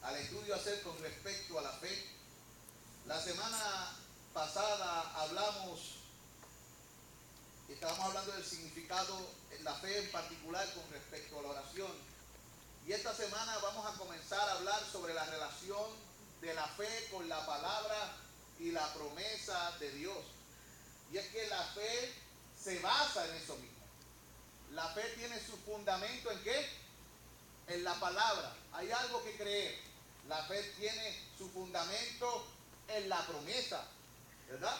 al estudio a hacer con respecto a la fe. La semana pasada estábamos hablando del significado en la fe en particular con respecto a la oración. Y esta semana vamos a comenzar a hablar sobre la relación de la fe con la palabra y la promesa de Dios. Y es que la fe se basa en eso mismo. La fe tiene su fundamento ¿en qué? En la palabra. Hay algo que creer. La fe tiene su fundamento en la promesa, ¿verdad?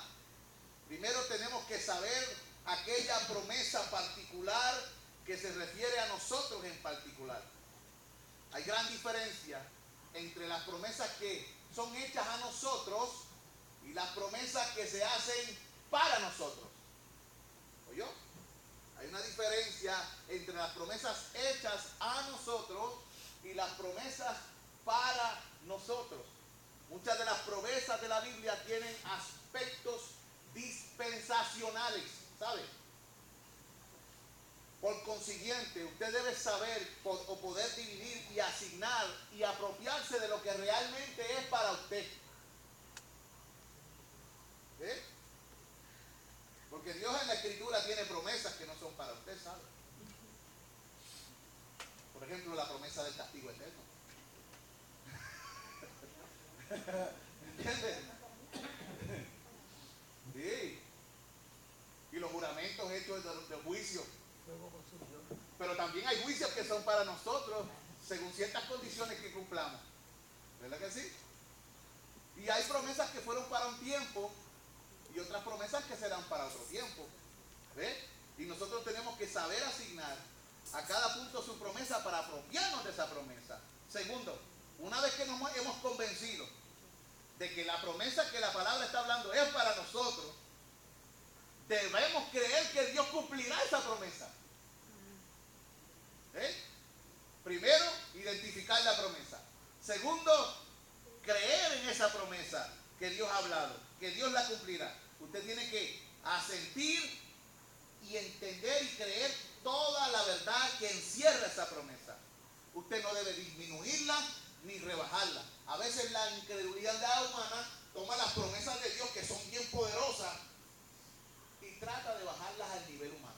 Primero tenemos que saber aquella promesa particular que se refiere a nosotros en particular. Hay gran diferencia entre las promesas que son hechas a nosotros y las promesas que se hacen para nosotros. ¿Oyó? Hay una diferencia entre las promesas hechas a nosotros y las promesas para nosotros. Muchas de las promesas de la Biblia tienen aspectos dispensacionales, ¿sabe? Por consiguiente, usted debe saber o poder dividir y asignar y apropiarse de lo que realmente es para usted. ¿Eh? Porque Dios en la Escritura tiene promesas que no son para usted, ¿sabe? Por ejemplo, la promesa del castigo eterno. ¿Entiendes? Sí. Y los juramentos hechos de juicio. Pero también hay juicios que son para nosotros según ciertas condiciones que cumplamos. ¿Verdad que sí? Y hay promesas que fueron para un tiempo y otras promesas que serán para otro tiempo. ¿Ves? Y nosotros tenemos que saber asignar a cada punto su promesa para apropiarnos de esa promesa. Segundo, una vez que nos hemos convencido de que la promesa que la palabra está hablando es para nosotros, debemos creer que Dios cumplirá esa promesa. Primero, identificar la promesa. Segundo, creer en esa promesa que Dios ha hablado, que Dios la cumplirá. Usted tiene que asentir y entender y creer toda la verdad que encierra esa promesa. Usted no debe disminuirla ni rebajarla. A veces la incredulidad humana toma las promesas de Dios, que son bien poderosas, y trata de bajarlas al nivel humano.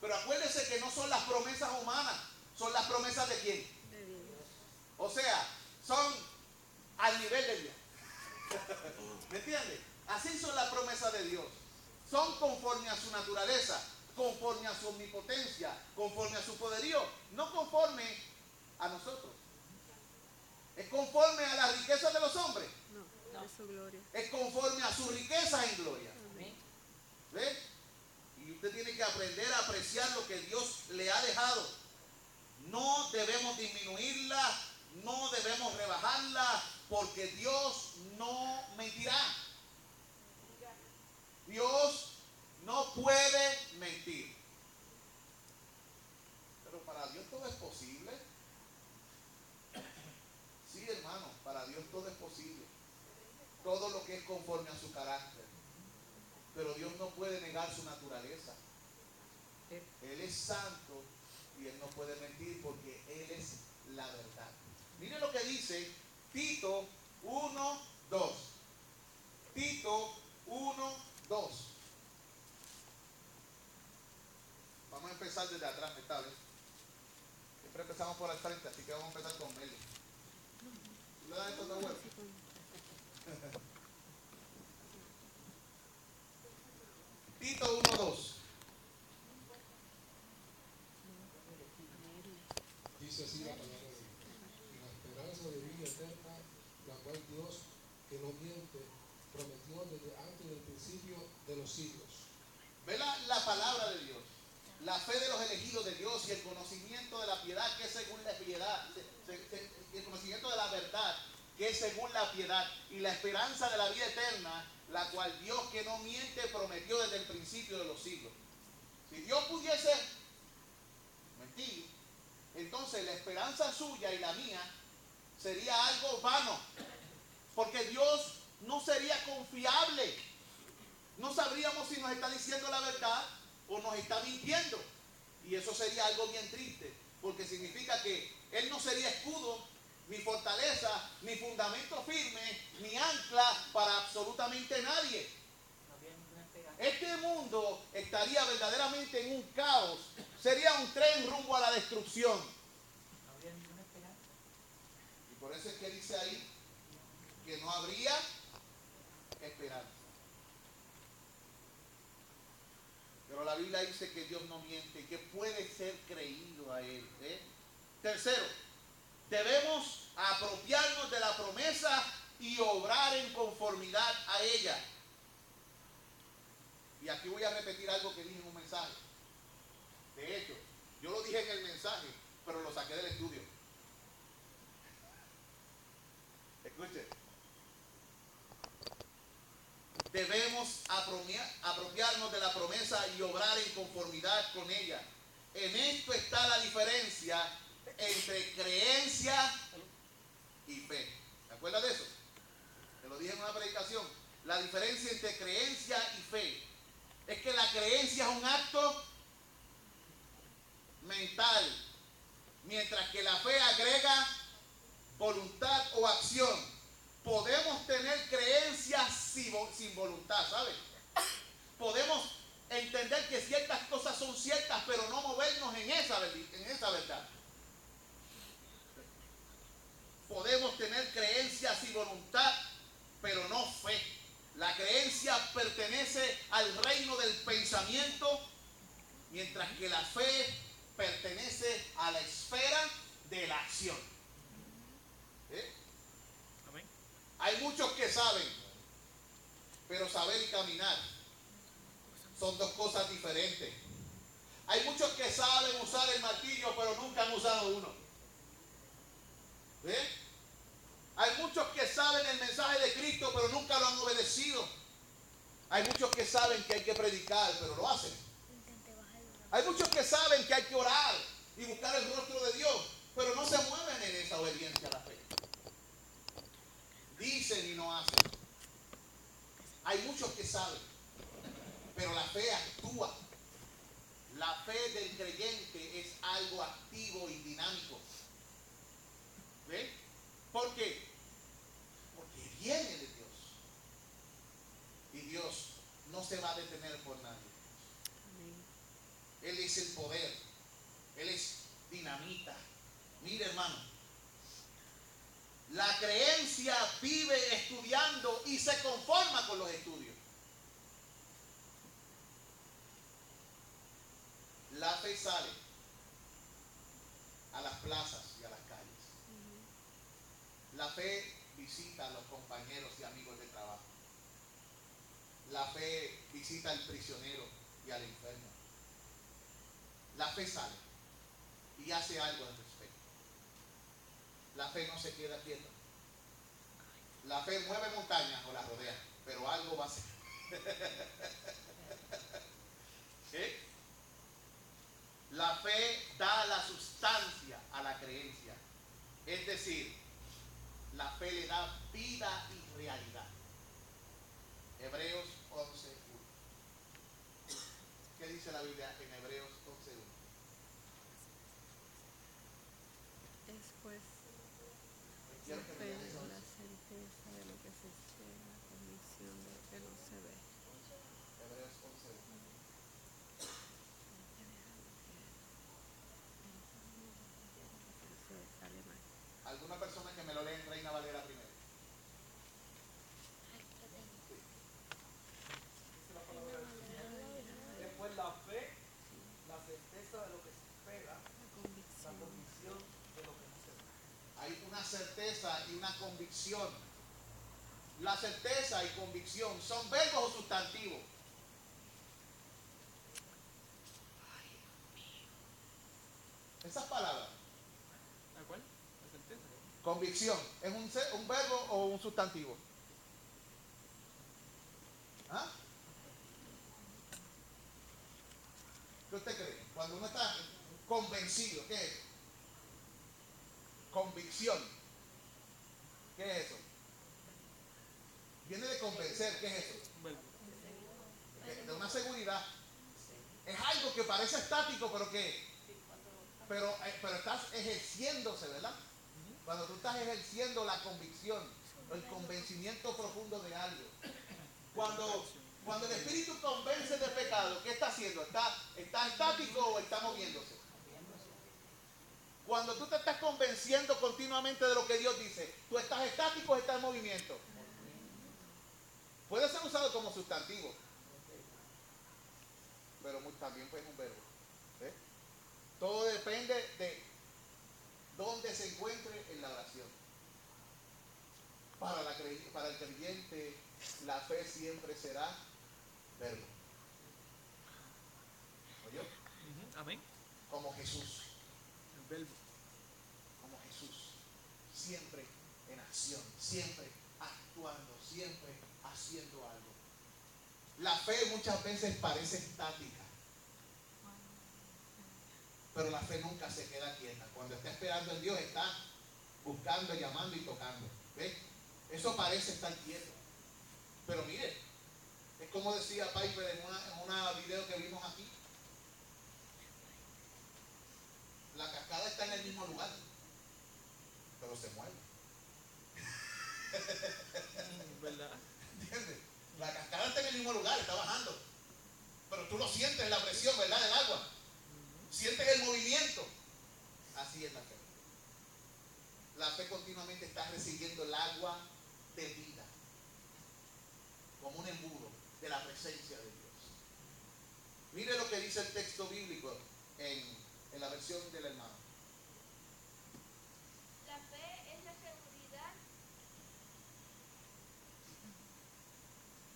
Pero acuérdese que no son las promesas humanas, son las promesas de ¿quién? De Dios. O sea, son al nivel de Dios. ¿Me entiende? Así son las promesas de Dios. Son conforme a su naturaleza, conforme a su omnipotencia, conforme a su poderío, no conforme a nosotros. ¿Es conforme a las riquezas de los hombres? No, de su gloria. Es conforme a sus riquezas en gloria. ¿Ve? Y usted tiene que aprender a apreciar lo que Dios le ha dejado. No debemos disminuirla, no debemos rebajarla, porque Dios no mentirá. Dios no puede mentir. Pero para Dios todo es posible. Sí, hermano, para Dios todo es posible. Todo lo que es conforme a su carácter. Pero Dios no puede negar su naturaleza. Él es santo y Él no puede mentir porque Él es la verdad. Mire lo que dice Tito 1:2. Tito 1:2. Vamos a empezar desde atrás esta vez. Siempre empezamos por el frente, así que vamos a empezar con Meli. ¿Tú le das esto de vuelta? Tito 1:2. Dice así la palabra de Dios: la esperanza de vida eterna, la cual Dios, que no miente, prometió desde antes del principio de los siglos. Ve la palabra de Dios, la fe de los elegidos de Dios y el conocimiento de la piedad que es según la piedad, el conocimiento de la verdad que es según la piedad y la esperanza de la vida eterna, la cual Dios, que no miente, prometió desde el principio de los siglos. Si Dios pudiese mentir, entonces la esperanza suya y la mía sería algo vano, porque Dios no sería confiable. No sabríamos si nos está diciendo la verdad o nos está mintiendo, y eso sería algo bien triste, porque significa que Él no sería escudo ni fortaleza, ni fundamento firme, ni ancla para absolutamente nadie. Este mundo estaría verdaderamente en un caos. Sería un tren rumbo a la destrucción. Y por eso es que dice ahí que no habría esperanza. Pero la Biblia dice que Dios no miente, que puede ser creído a Él. Tercero, debemos apropiarnos de la promesa y obrar en conformidad a ella. Y aquí voy a repetir algo que dije en un mensaje. De hecho, yo lo dije en el mensaje, pero lo saqué del estudio. Escuche. Debemos apropiarnos de la promesa y obrar en conformidad con ella. En esto está la diferencia entre creencia y fe. ¿Se acuerda de eso? Te lo dije en una predicación. La diferencia entre creencia y fe es que la creencia es un acto mental, mientras que la fe agrega voluntad o acción. Podemos tener creencias sin voluntad, ¿sabes? Podemos entender que ciertas cosas son ciertas, pero no movernos en esa verdad. Podemos tener creencias y voluntad, pero no fe. La creencia pertenece al reino del pensamiento, mientras que la fe pertenece a la esfera de la acción. Amén. Hay muchos que saben, pero saber y caminar son dos cosas diferentes. Hay muchos que saben usar el martillo, pero nunca han usado uno. Hay muchos que saben el mensaje de Cristo, pero nunca lo han obedecido. Hay muchos que saben que hay que predicar, pero lo hacen. Hay muchos que saben que hay que orar y buscar el rostro de Dios, pero no se mueven en esa obediencia a la fe. Dicen y no hacen. Hay muchos que saben, pero la fe actúa. La fe del creyente es algo activo y dinámico. ¿Ven? ¿Por qué? Porque viene de Dios. Y Dios no se va a detener por nadie. Él es el poder. Él es dinamita. Mire, hermano. La creencia vive estudiando y se conforma con los estudios. La fe sale a las plazas y a las calles. La fe visita a los compañeros y amigos de trabajo. La fe visita al prisionero y al enfermo. La fe sale y hace algo al respecto. La fe no se queda quieta. La fe mueve montañas o las rodea, pero algo va a hacer. ¿Sí? La fe da la sustancia a la creencia. Es decir, la fe le da vida y realidad. Hebreos 11:1. ¿Qué dice la Biblia en Hebreos 11:1? Es pues la fe, la certeza de lo que se espera, la convicción de lo que no se ve. Hebreos 11:1. ¿Alguna persona que me lo lea en Reina Valera primero? La palabra del Señor. Después la fe, la certeza de lo que se espera, la convicción de lo que no se ve. Hay una certeza y una convicción. La certeza y convicción son verbos o sustantivos. Esas palabras. ¿Cuál? La certeza. Convicción, ¿es un verbo o un sustantivo? ¿Ah? ¿Qué usted cree? Cuando uno está convencido, ¿qué es? Convicción. ¿Qué es eso? Viene de convencer, ¿qué es eso? De una seguridad. Es algo que parece estático, pero que pero estás ejerciéndose, ¿verdad? Cuando tú estás ejerciendo la convicción, el convencimiento profundo de algo. Cuando el Espíritu convence de pecado, ¿qué está haciendo? ¿Está estático o está moviéndose? Cuando tú te estás convenciendo continuamente de lo que Dios dice, ¿tú estás estático o estás en movimiento? Puede ser usado como sustantivo, pero también puede ser un verbo. ¿Eh? Todo depende de dónde se encuentre en la oración. Para el creyente, la fe siempre será verbo. ¿Oyó? Amén. Como Jesús. El verbo. Como Jesús. Siempre en acción, siempre actuando, siempre haciendo algo. La fe muchas veces parece estática, pero la fe nunca se queda quieta. Cuando está esperando en Dios, está buscando, llamando y tocando. ¿Ves? Eso parece estar quieto. Pero mire, es como decía Piper en una video que vimos aquí. La cascada está en el mismo lugar, pero se mueve. ¿Verdad? ¿Entiendes? La cascada está en el mismo lugar, está bajando. Pero tú lo sientes, la presión, ¿verdad? Del agua. Sientes el movimiento. Así es la fe. La fe continuamente está recibiendo el agua de vida, como un embudo de la presencia de Dios. Mire lo que dice el texto bíblico en la versión del hermano. La fe es la seguridad.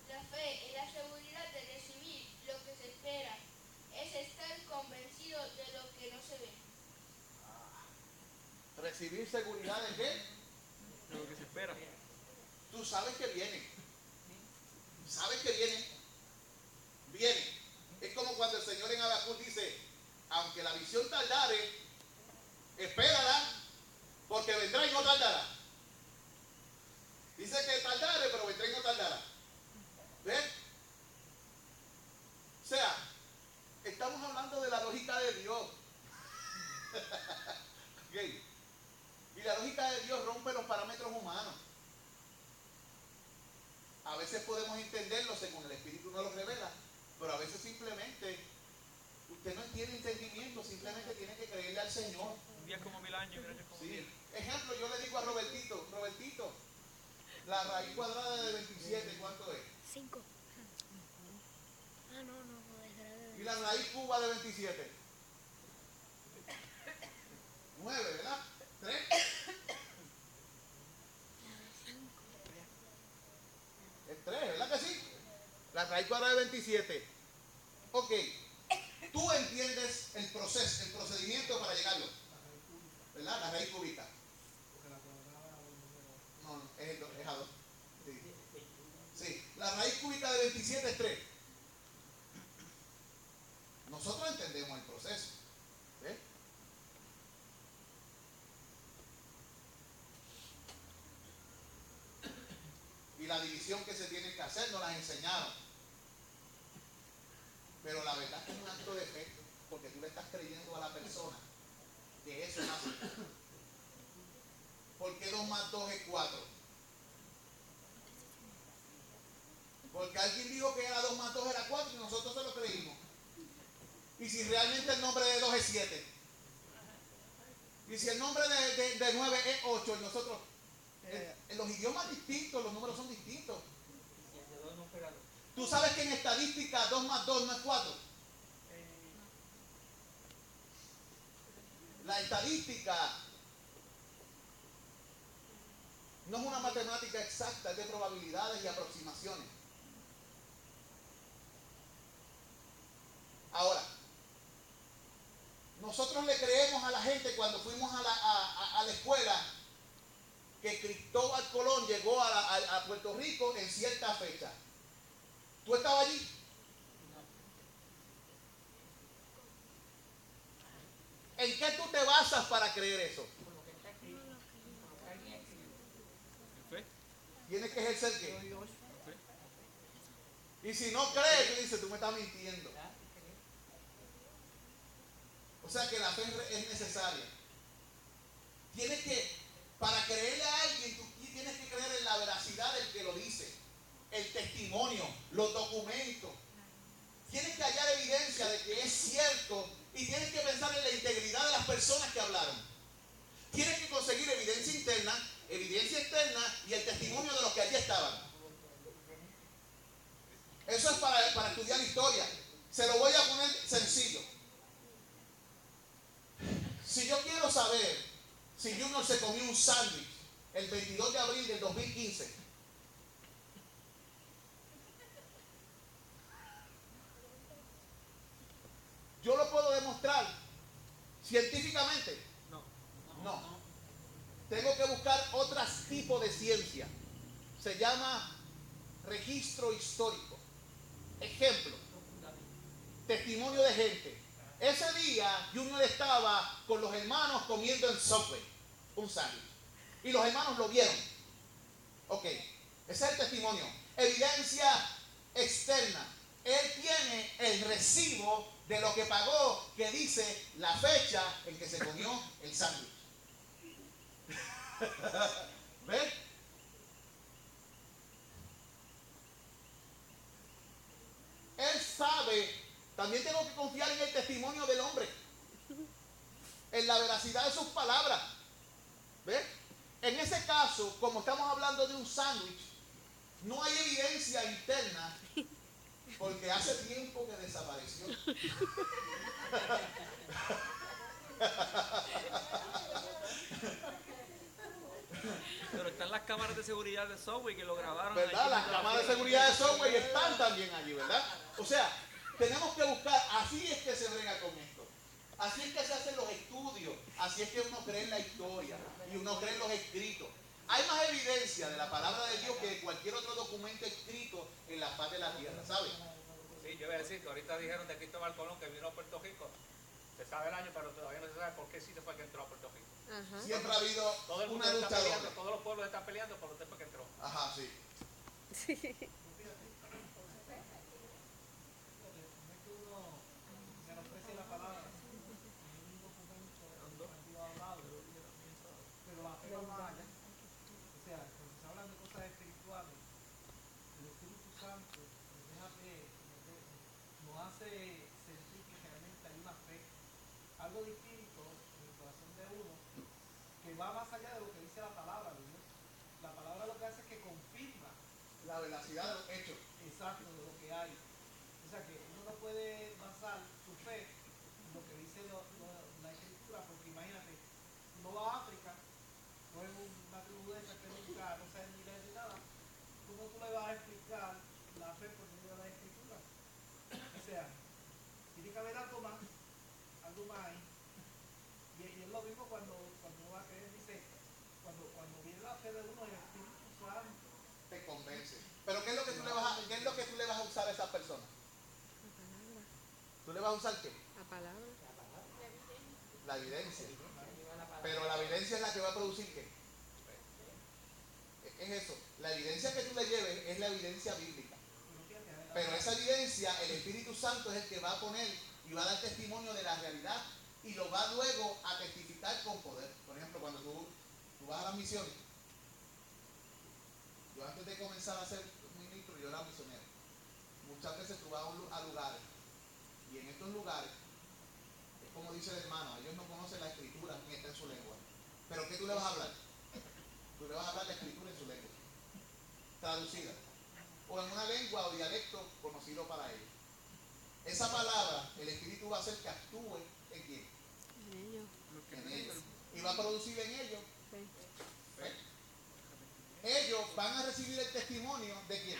La fe es la seguridad de recibir lo que se espera. Es estar convencido de lo que no se ve. Recibir seguridad de qué? Lo que se espera. Tú sabes que viene. Sabes que viene. Viene. Es como cuando el Señor en Habacuc dice, aunque la visión tardare, espérala, porque vendrá y no tardará. Dice que tardare, pero vendrá y no tardará. ¿Ves? O sea, estamos hablando de la lógica de Dios. Okay. Y la lógica de Dios rompe los parámetros humanos. A veces podemos entenderlo según el Espíritu nos lo revela, pero a veces simplemente usted no tiene entendimiento, simplemente tiene que creerle al Señor. Un día es como 1000 años, gracias como Sí. 1000. Ejemplo, yo le digo a Robertito, la raíz cuadrada de 27, ¿cuánto es? 5. Ah, no, es Y la raíz cuba de 27. 9, ¿verdad? 3. Es 3, ¿verdad que sí? La raíz cuadrada de 27. Ok. Tú entiendes el proceso, el procedimiento para llegarlo. ¿Verdad? La raíz cúbica. No, es a 2. Sí. Sí. La raíz cúbica de 27 es 3. Nosotros entendemos el proceso. ¿Ves? Y la división que se tiene que hacer nos las enseñaron. Pero la verdad es que es un acto de fe, porque tú le estás creyendo a la persona que eso es así. ¿Por qué 2 más 2 es 4? Porque alguien dijo que era 2 más 2 era 4 y nosotros se lo creímos. Y si realmente el nombre de 2 es 7. Y si el nombre de 9 es 8 y nosotros... En los idiomas distintos los números son distintos. Tú sabes que en estadística 2 más 2 no es 4. La estadística no es una matemática exacta, es de probabilidades y aproximaciones. Ahora, nosotros le creemos a la gente cuando fuimos a la escuela que Cristóbal Colón llegó a Puerto Rico en cierta fecha. ¿Tú estabas allí? ¿En qué tú te basas para creer eso? ¿Fe? Tienes que ejercer qué. Y si no crees, tú dices, tú me estás mintiendo. O sea que la fe es necesaria. Tienes que, testimonios, los documentos. Tienen que hallar evidencia de que es cierto y tienen que pensar en la integridad de las personas que hablaron. Tienen que conseguir evidencia interna, evidencia externa y el testimonio de los que allí estaban. Eso es para estudiar historia. Se lo voy a poner sencillo. Si yo quiero saber si Junior se comió un sándwich el 22 de abril del 2015, ¿yo lo puedo demostrar científicamente? No. Tengo que buscar otro tipo de ciencia. Se llama registro histórico. Ejemplo, testimonio de gente. Ese día Junior estaba con los hermanos comiendo en Subway un sándwich y los hermanos lo vieron. Ok, ese es el testimonio. Evidencia externa. Él tiene el recibo de lo que pagó, que dice la fecha en que se comió el sándwich. ¿Ves? Él sabe. También tengo que confiar en el testimonio del hombre, en la veracidad de sus palabras. ¿Ves? En ese caso, como estamos hablando de un sándwich, no hay evidencia interna porque hace tiempo que desapareció. Pero están las cámaras de seguridad de Subway que lo grabaron. ¿Verdad? Las cámaras de seguridad de Subway están también allí, ¿verdad? O sea, tenemos que buscar, así es que se brega con esto. Así es que se hacen los estudios, así es que uno cree en la historia y uno cree en los escritos. Hay más evidencia de la palabra de Dios que de cualquier otro documento escrito en la faz de la tierra, ¿sabes? Sí, yo iba a decir que ahorita dijeron de Cristóbal Colón que vino a Puerto Rico. Se sabe el año, pero todavía no se sabe por qué sitio fue que entró a Puerto Rico. Ajá. Siempre ha habido Todo el mundo una está lucha peleando, doble. todos los pueblos están peleando por usted fue que entró. Ajá, sí. Menosprecia la palabra en un documento normativo hablado, pero la fe va más allá. O sea, cuando se hablan de cosas espirituales, el Espíritu Santo nos hace sentir que realmente hay una fe, algo distinto en el corazón de uno, que va más allá de lo que dice la palabra de Dios. La palabra lo que hace es que confirma La veracidad de los hechos. exacto de lo que hay. O sea que uno no puede basar su fe en lo que dice la escritura, porque imagínate, uno va a África, no es una tribu de esa que nunca no sabe ni leer ni nada, ¿cómo tú le vas a explicar la fe por medio de la escritura? O sea, tiene que haber algo más ahí. Y es lo mismo cuando uno va a creer, dice, cuando viene la fe de uno, el Espíritu Santo Te convence. Pero ¿qué es lo que tú le vas a usar a esa persona? La palabra. ¿Tú le vas a usar qué? La palabra. La evidencia. Pero la evidencia es la que va a producir qué. Es eso. La evidencia que tú le lleves es la evidencia bíblica. Pero esa evidencia, el Espíritu Santo es el que va a poner y va a dar testimonio de la realidad y lo va luego a testificar con poder. Por ejemplo, cuando tú vas a las misiones. Yo antes de comenzar a ser ministro, yo era misionero. Muchas veces tú vas a lugares y en estos lugares, es como dice el hermano, ellos no conocen la escritura ni está en su lengua. Pero ¿qué tú le vas a hablar? Tú le vas a hablar la escritura en su lengua, traducida, o en una lengua o dialecto conocido para ellos. Esa palabra, el Espíritu va a hacer que actúe en quién. En ellos. En ellos. Y va a producir en ellos. Sí. ¿Ves? Ellos van a recibir el testimonio de quién.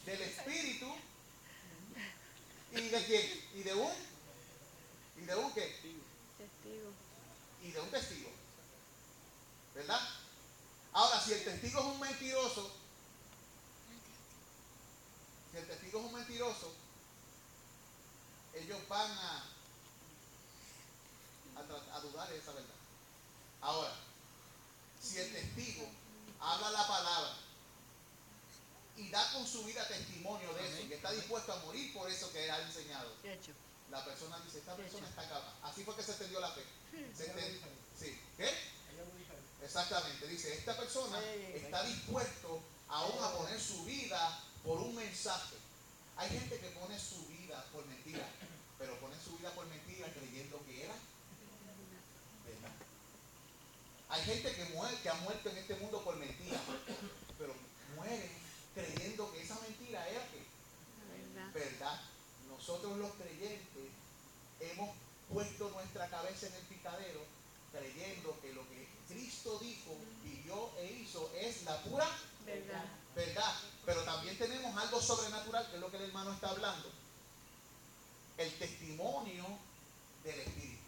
Del Espíritu. ¿Y de quién? ¿Y de un qué? Testigo. Y de un testigo. ¿Verdad? Ahora, si el testigo es un mentiroso, ellos van a dudar de esa verdad. Ahora, si el testigo habla la palabra y da con su vida testimonio de eso, que está dispuesto a morir por eso que ha enseñado, Hecho. la persona dice, esta persona está capaz. Así fue que se entendió la fe. Sí. ¿Qué? Exactamente. Dice, esta persona está dispuesto aún a poner su vida por un mensaje. Hay gente que pone su vida por mentira, pero pone su vida por mentira creyendo que era verdad. Hay gente que ha muerto en este mundo por mentira, pero mueren creyendo que esa mentira era ¿qué? Verdad. Nosotros los creyentes hemos puesto nuestra cabeza en el picadero creyendo que lo que Cristo dijo, vivió e hizo es la pura verdad. Pero también tenemos algo sobrenatural, que es lo que el hermano está hablando. El testimonio del Espíritu.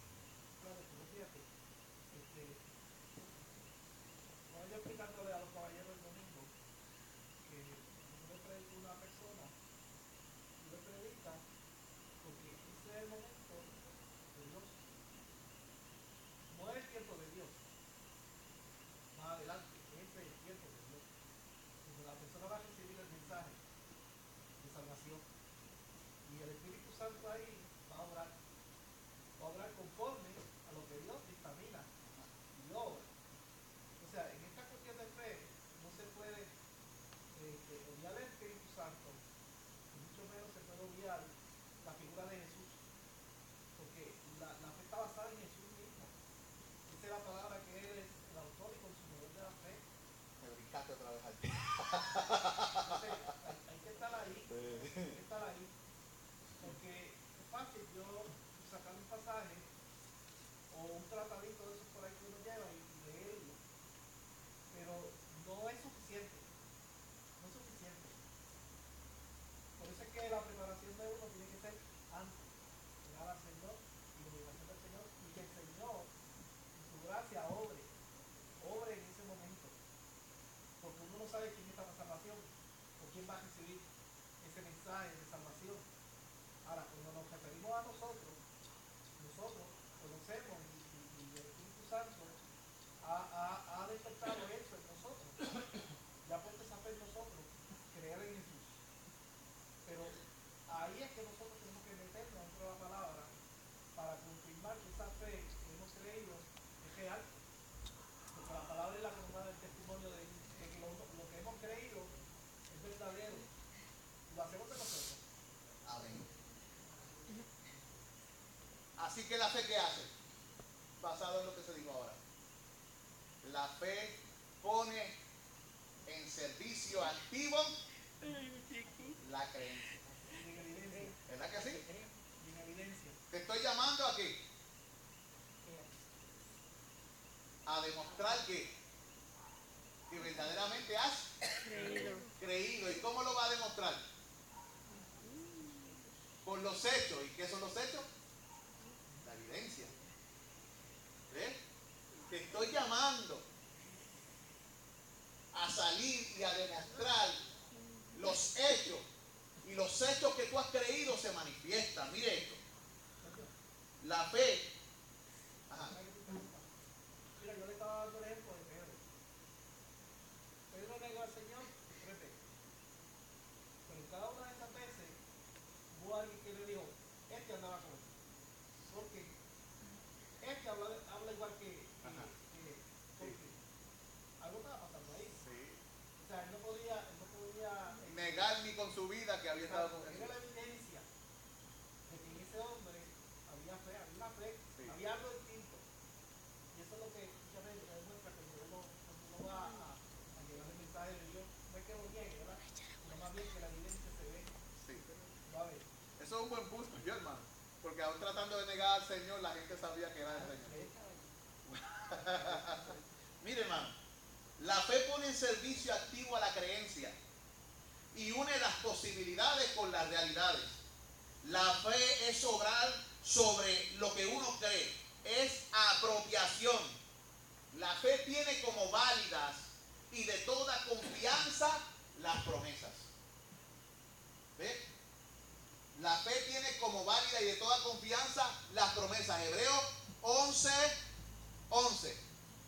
Claro, pero fíjate, estaba yo explicándole a los caballeros el domingo que yo le predico a una persona y le predica porque ese es el momento de Dios. No es el tiempo de Dios. Más adelante, ese es el tiempo de Dios. Cuando la persona va a recibir el mensaje de salvación y el Espíritu Santo ahí va a obrar conforme a lo que Dios dictamina y obra. O sea, en esta cuestión de fe no se puede obviar el Espíritu Santo, y mucho menos se puede obviar la figura de Jesús, porque la fe está basada en Jesús mismo. Esa es la palabra que Él es el autor y consumidor de la fe. Me brincaste otra vez al Entonces, hay que estar ahí, porque es fácil yo sacar un pasaje o un tratadito de esos por ahí que uno lleva y leerlo, pero no es suficiente. Por eso es que la preparación de uno tiene que ser antes, llegar al Señor y la invitación del Señor, y que el Señor, en su gracia, obre en ese momento, porque uno no sabe quién está para salvación o quién va a recibir ese mensaje de salvación. Ahora, cuando nos referimos a nosotros conocemos y el Espíritu Santo ha despertado eso en nosotros, ya puesto esa fe en nosotros, creer en Jesús. Pero ahí es que nosotros tenemos que meternos dentro de la palabra para confirmar que esa fe que hemos creído es real, porque la palabra es la que nos da el testimonio de que lo que hemos creído es verdadero. Lo hacemos de nosotros. Amén. Así que la fe, ¿qué hace? Basado en lo que se dijo ahora. La fe pone en servicio activo la creencia. En evidencia. ¿Verdad que sí? En evidencia. Te estoy llamando aquí a demostrar que verdaderamente has creído. ¿Y cómo lo va a demostrar? Con los hechos. ¿Y qué son los hechos? La evidencia. ¿Ves? Te estoy llamando a salir y a demostrar los hechos. Y los hechos que tú has creído se manifiestan. Mire esto. La fe. Ajá. Mira, yo le estaba dando el ejemplo de Pedro. Pedro negó al Señor 3 veces. Pero en cada una de esas veces hubo alguien que le dijo, este andaba con él. Porque este habla igual que porque algo estaba pasando ahí. Sí. O sea, él no podía Negar ni con su vida que había estado con era Jesús. la evidencia de que en ese hombre había fe, Sí. había algo distinto. Y eso es lo que muchas veces demuestra cuando uno va a llevar el mensaje de Dios. No es que lo niegue, ¿verdad? Sino más bien que la evidencia se ve. Sí. Va a ver. Eso es un buen punto, yo hermano. Porque aún tratando de negar al Señor, la gente sabía que era el Señor. Mire, hermano, la fe pone en servicio activo a la creencia y une las posibilidades con las realidades. La fe es obrar sobre lo que uno cree, es apropiación. La fe tiene como válidas y de toda confianza las promesas. ¿Ve? La fe tiene como válida y de toda confianza las promesas. Hebreos 11:11.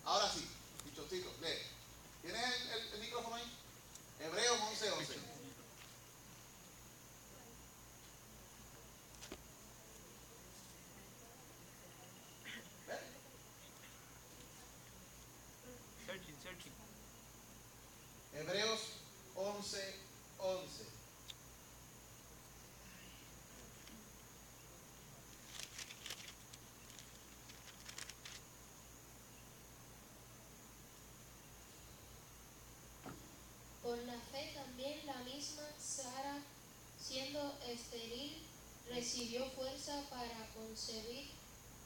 Ahora sí, Pichoncito, lee. ¿Tienes el micrófono ahí? Hebreos 11:11. ¿Ve? Searching. Hebreos 11:11. fe también la misma Sara, siendo estéril, recibió fuerza para concebir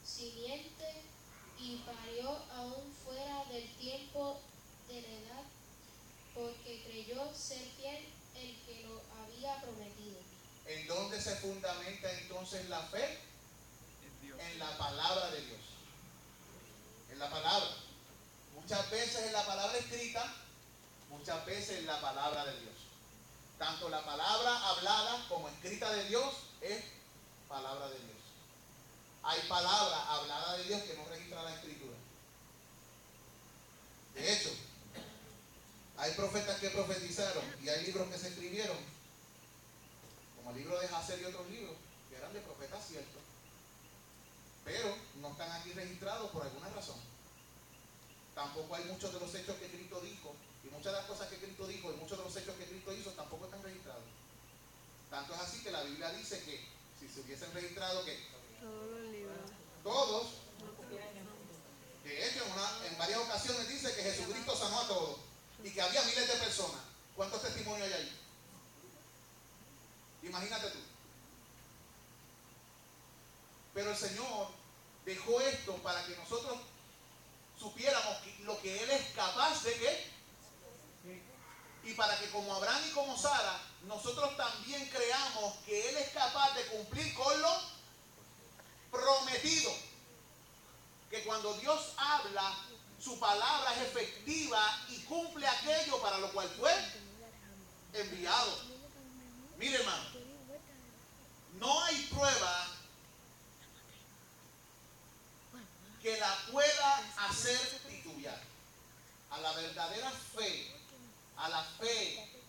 simiente y parió aún fuera del tiempo de la edad, porque creyó ser fiel el que lo había prometido. ¿En dónde se fundamenta entonces la fe? En la palabra de Dios. En la palabra. Muchas veces en la palabra escrita, muchas veces en la palabra de Dios. Tanto la palabra hablada como escrita de Dios es palabra de Dios. Hay palabra hablada de Dios que no registra la escritura. De hecho, hay profetas que profetizaron y hay libros que se escribieron, como el libro de Hazel y otros libros, que eran de profetas ciertos, pero no están aquí registrados por alguna razón. Tampoco hay muchos de los hechos que Cristo dijo, y muchas de las cosas que Cristo dijo y muchos de los hechos que Cristo hizo tampoco están registrados. Tanto es así que la Biblia dice que si se hubiesen registrado que Todos los libros. todos, No creo. de hecho en varias ocasiones dice que Jesucristo sanó a todos y que había miles de personas. ¿Cuántos testimonios hay ahí? Imagínate tú. Pero el Señor dejó esto para que nosotros supiéramos lo que Él es capaz de qué. Y para que como Abraham y como Sara, nosotros también creamos que Él es capaz de cumplir con lo prometido. Que cuando Dios habla, su palabra es efectiva y cumple aquello para lo cual fue enviado. Mire, hermano, no hay prueba que la pueda hacer titubear. A la verdadera fe, a la fe,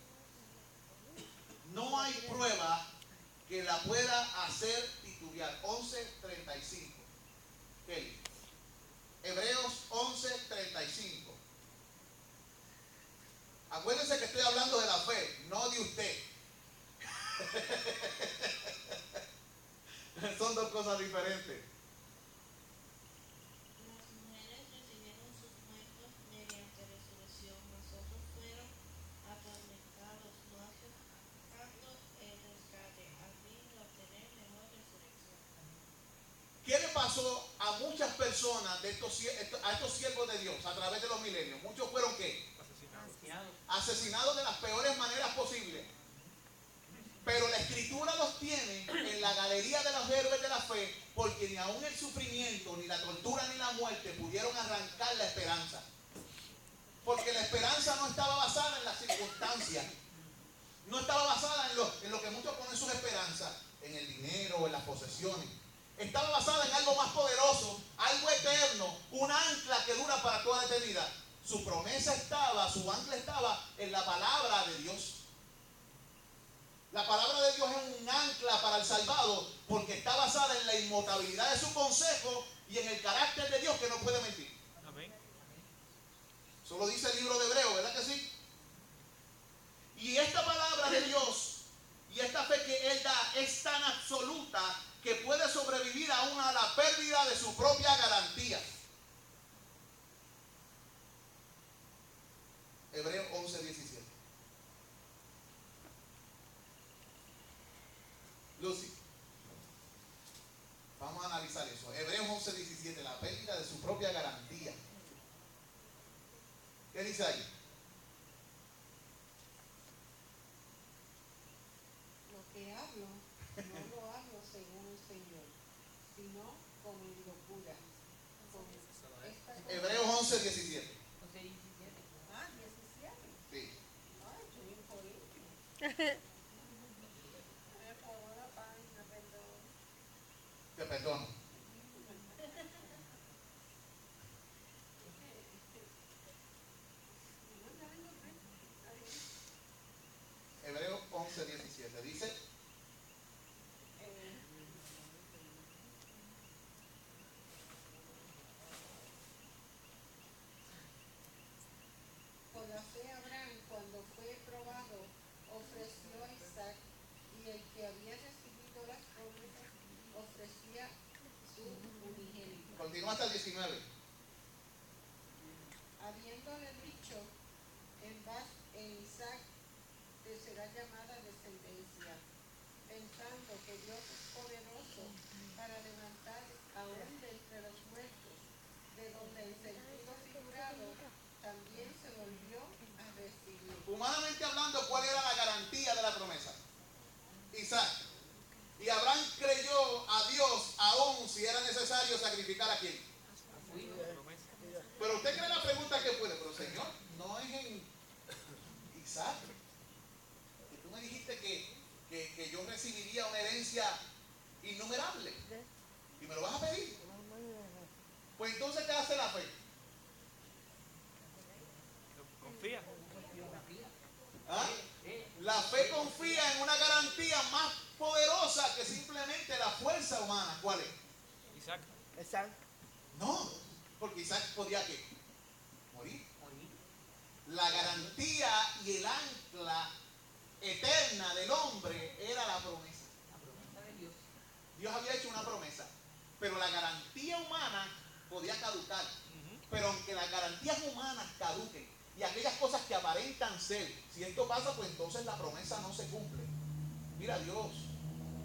no hay prueba que la pueda hacer titubear. 11:35. Kelly. Hebreos 11:35. Acuérdense que estoy hablando de la fe, no de usted. Son dos cosas diferentes. Las mujeres recibieron sus muertos mediante resurrección, mas otros fueron atormentados, no aceptando el rescate, a fin de obtener mejor resurrección. ¿Qué le pasó a muchas personas de a estos siervos de Dios a través de los milenios? Muchos fueron ¿qué? Asesinados de las peores maneras posibles. Pero la Escritura los tiene en la galería de los héroes de la fe, porque ni aún el sufrimiento, ni la tortura, ni la muerte pudieron arrancar la esperanza. Porque la esperanza no estaba basada en las circunstancias, no estaba basada en lo que muchos ponen sus esperanzas, en el dinero o en las posesiones. Estaba basada en algo más poderoso, algo eterno, un ancla que dura para toda la eternidad. Su promesa estaba, su ancla estaba en la palabra de Dios. La palabra de Dios es un ancla para el salvado porque está basada en la inmutabilidad de su consejo y en el carácter de Dios que no puede mentir. Amén. Eso lo dice el libro de Hebreos, ¿verdad que sí? Y esta palabra de Dios y esta fe que Él da es tan absoluta que puede sobrevivir aún a la pérdida de su propia garantía. Hebreos 11:17. Lucy, vamos a analizar eso. Hebreos 11:17, la pérdida de su propia garantía. ¿Qué dice ahí? Lo que hablo, no lo hablo según el Señor, sino con locura. Hebreos 11:17. Ah, 17. Sí. Ay, estoy bien político. Me pongo la página, perdón. Te perdono. Hebreos 11:17 dice: por la fe Abraham, cuando fue probado, ofreció a Isaac, y el que había recibido las promesas ofrecía su unigénito. Continúa hasta el 19. Habiéndole dicho, en Isaac que será llamada descendencia, pensando que Dios es poderoso para levantar aún de entre los muertos, de donde en sentido figurado también se volvió a recibir. Humanamente hablando, ¿cuál era la garantía de la promesa? Isaac. Y Abraham creyó a Dios aún si era necesario sacrificar a quién. Pero usted cree la pregunta que puede, pero Señor, no es en Isaac. Que tú me dijiste que yo recibiría una herencia innumerable. Y me lo vas a pedir. Pues entonces, ¿qué hace la fe? Confía. ¿Ah? La fe confía en una garantía más poderosa que simplemente la fuerza humana. ¿Cuál es? Isaac. No, porque Isaac podía ¿qué? Morir. La garantía y el ancla eterna del hombre era la promesa. Dios había hecho una promesa, pero la garantía humana podía caducar. Pero aunque las garantías humanas caduquen y aquellas cosas que aparentan ser, si esto pasa, pues entonces la promesa no se cumple. Mira, Dios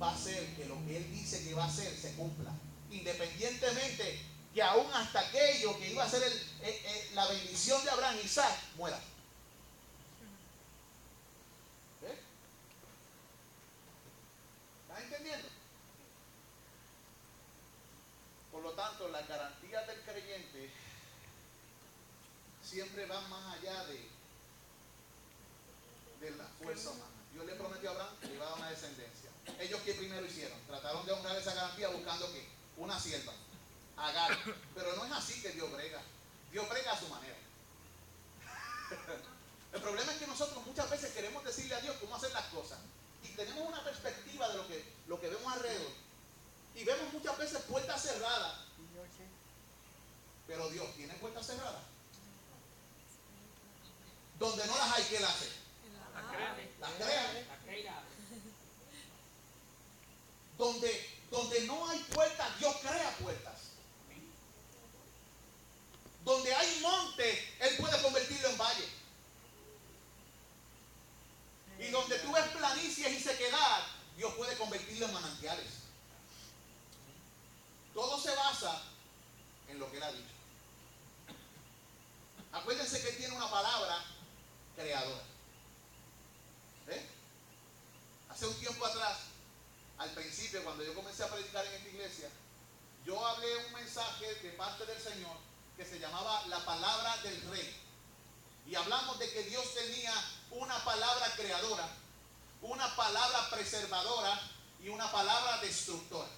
va a hacer que lo que Él dice que va a hacer se cumpla, independientemente que aún hasta aquello que iba a ser la bendición de Abraham, Isaac, muera. ¿Ves? ¿Estás entendiendo? Por lo tanto, las garantías del creyente siempre van más allá de la fuerza humana. Dios le prometió a Abraham que le iba a dar una descendencia. Ellos, ¿qué primero hicieron? Trataron de honrar esa garantía buscando ¿qué? Una sierva, Agar. Pero no es así que Dios brega. Dios brega a su manera. El problema es que nosotros muchas veces queremos decirle a Dios cómo hacer las cosas y tenemos una perspectiva de lo que vemos alrededor y vemos muchas veces puertas cerradas. Pero Dios tiene puertas cerradas. Donde no las hay, ¿qué las hace? Las crea. Donde no hay puertas, Dios crea puertas. Donde hay monte, Él puede convertirlo en valle. Y donde tú ves planicies y sequedad, Dios puede convertirlo en manantiales. Todo se basa en lo que Él ha dicho. Acuérdense que Él tiene una palabra creadora. ¿Ves? Hace un tiempo atrás, al principio, cuando yo comencé a predicar en esta iglesia, yo hablé un mensaje de parte del Señor que se llamaba la palabra del rey. Y hablamos de que Dios tenía una palabra creadora, una palabra preservadora y una palabra destructora.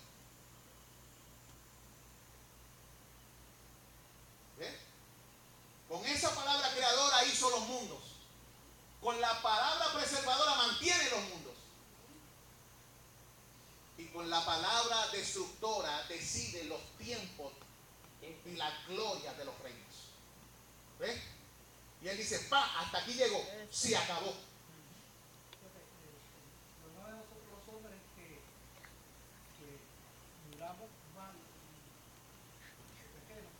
¿Ves? Con esa palabra creadora hizo los mundos. Con la palabra preservadora mantiene los mundos. Y con la palabra destructora decide los tiempos y la gloria de los reinos. ¿Ves? Y Él dice, hasta aquí llegó, se acabó. No de nosotros los hombres que miramos mal pequeños,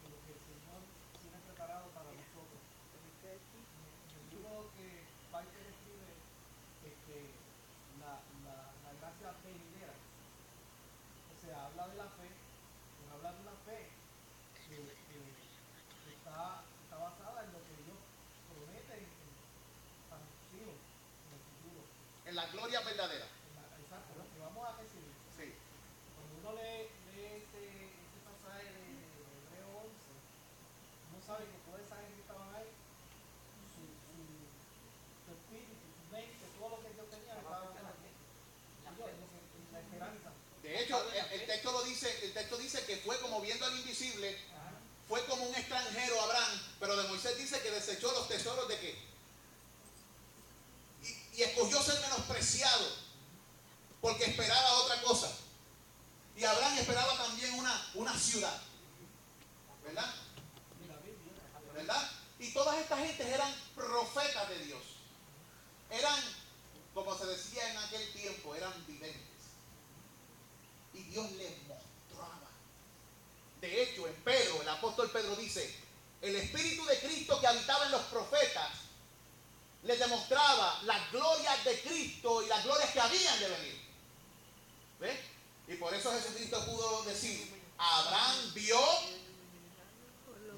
que lo que el Señor tiene preparado para nosotros. En el libro que Piper escribe, la gracia venidera, o sea, habla de la fe, pero habla de una fe que está basada en lo que Dios promete para sus hijos en el futuro. En la gloria verdadera. Exacto, lo que vamos a recibir. Sí. Cuando uno lee este pasaje de Hebreo 11, uno sabe que toda esa gente que estaban ahí, su espíritu, su mente, todo lo que Dios tenía, estaba aquí. La esperanza. De hecho, el texto dice que fue como viendo al invisible, fue como un extranjero Abraham, pero de Moisés dice que desechó los tesoros de qué. Y escogió ser menospreciado porque esperaba otra cosa. Y Abraham esperaba también una ciudad. ¿Verdad? ¿Verdad? Y todas estas gentes eran profetas de Dios. Eran, como se decía en aquel tiempo, eran videntes. Y Dios les mostraba. De hecho, en Pedro, el apóstol Pedro dice, el Espíritu de Cristo que habitaba en los profetas les demostraba las glorias de Cristo y las glorias que habían de venir. ¿Ve? Y por eso Jesucristo pudo decir, Abraham vio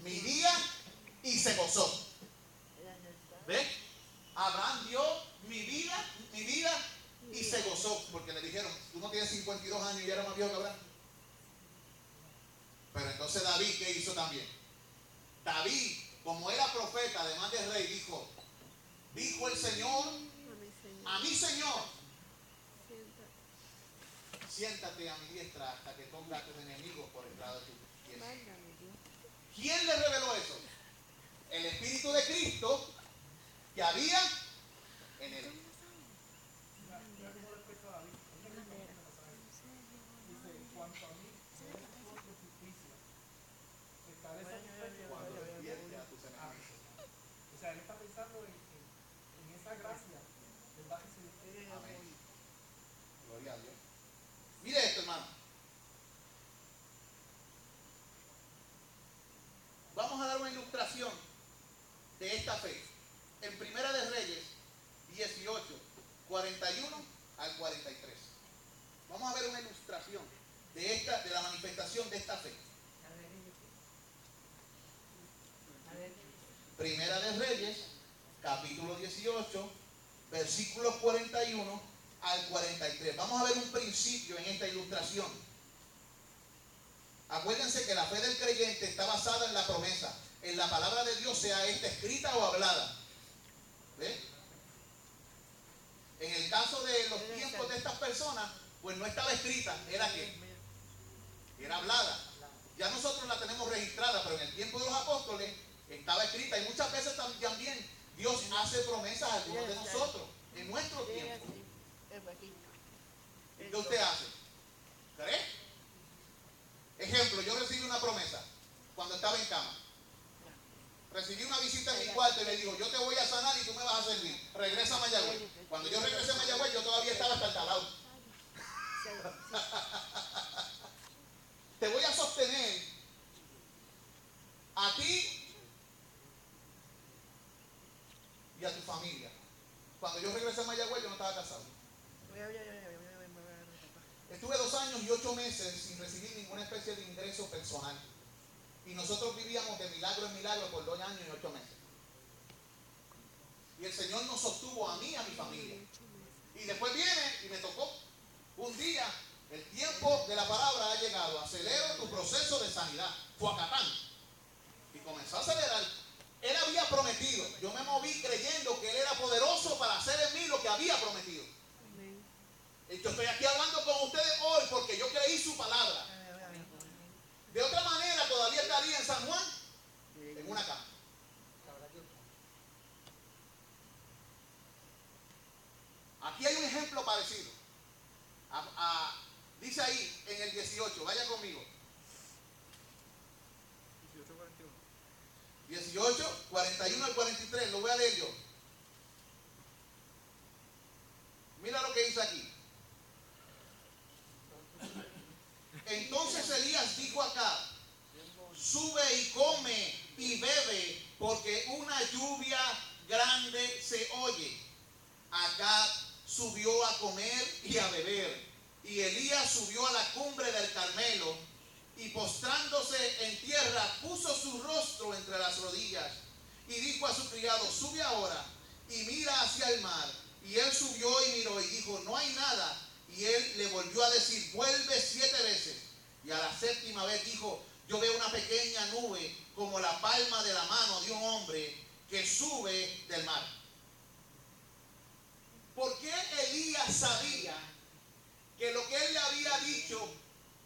mi día y se gozó. ¿Ve? Abraham vio mi vida y se gozó, porque le dijeron, tú no tienes 52 años y ya eres más viejo que Abraham. Pero entonces David, ¿qué hizo también? David, como era profeta, además de rey, dijo el Señor, a mi Señor, siéntate a mi diestra hasta que ponga a tus enemigos por estrado de tus pies. ¿Quién le reveló eso? El Espíritu de Cristo que había en él. O sea, él está pensando en esa gracia del bajo. Amén. Gloria a Dios. Mire esto, hermano. Vamos a dar una ilustración de esta fe. En Primera de Reyes 18, 41 al 43. Vamos a ver una ilustración de la manifestación de esta fe. Primera de Reyes, capítulo 18, versículos 41 al 43. Vamos a ver un principio en esta ilustración. Acuérdense que la fe del creyente está basada en la promesa, en la palabra de Dios, sea esta escrita o hablada. ¿Ve? En el caso de los tiempos de estas personas, pues no estaba escrita, ¿era qué? Era hablada. Ya nosotros la tenemos registrada, pero en el tiempo de los apóstoles estaba escrita. Y muchas veces también Dios hace promesas a algunos de nosotros en nuestro tiempo. ¿Y qué usted hace? ¿Cree? Ejemplo, yo recibí una promesa cuando estaba en cama. Recibí una visita en mi cuarto y me dijo, yo te voy a sanar y tú me vas a servir. Regresa a Mayagüez. Cuando yo regresé a Mayagüez, yo todavía estaba hasta el talado. Te voy a sostener a ti y a tu familia. Cuando yo regresé a Mayagüez, yo no estaba casado. Estuve 2 años y 8 meses sin recibir ninguna especie de ingreso personal. Y nosotros vivíamos de milagro en milagro por 2 años y 8 meses. Y el Señor nos sostuvo a mí y a mi familia. Y después viene y me tocó un día, el tiempo de la palabra ha llegado. Acelero tu proceso de sanidad. Fuacatán. Y comenzó a acelerar. Él había prometido. Yo me moví creyendo que Él era poderoso para hacer en mí lo que había prometido. Yo estoy aquí hablando con ustedes hoy porque yo creí su palabra. De otra manera todavía estaría en San Juan en una cama. Aquí hay un ejemplo parecido. Dice ahí en el 18, vaya conmigo. 18, 41 al 43, lo voy a leer yo. Mira lo que dice aquí. Entonces Elías dijo a Acab, sube y come y bebe, porque una lluvia grande se oye. Acab subió a comer y a beber, y Elías subió a la cumbre del Carmelo, y postrándose en tierra, puso su rostro entre las rodillas, y dijo a su criado, sube ahora, y mira hacia el mar. Y él subió y miró, y dijo, no hay nada. Y él le volvió a decir, vuelve 7 veces. Y a la 7ª vez dijo, yo veo una pequeña nube como la palma de la mano de un hombre que sube del mar. ¿Por qué Elías sabía que lo que él le había dicho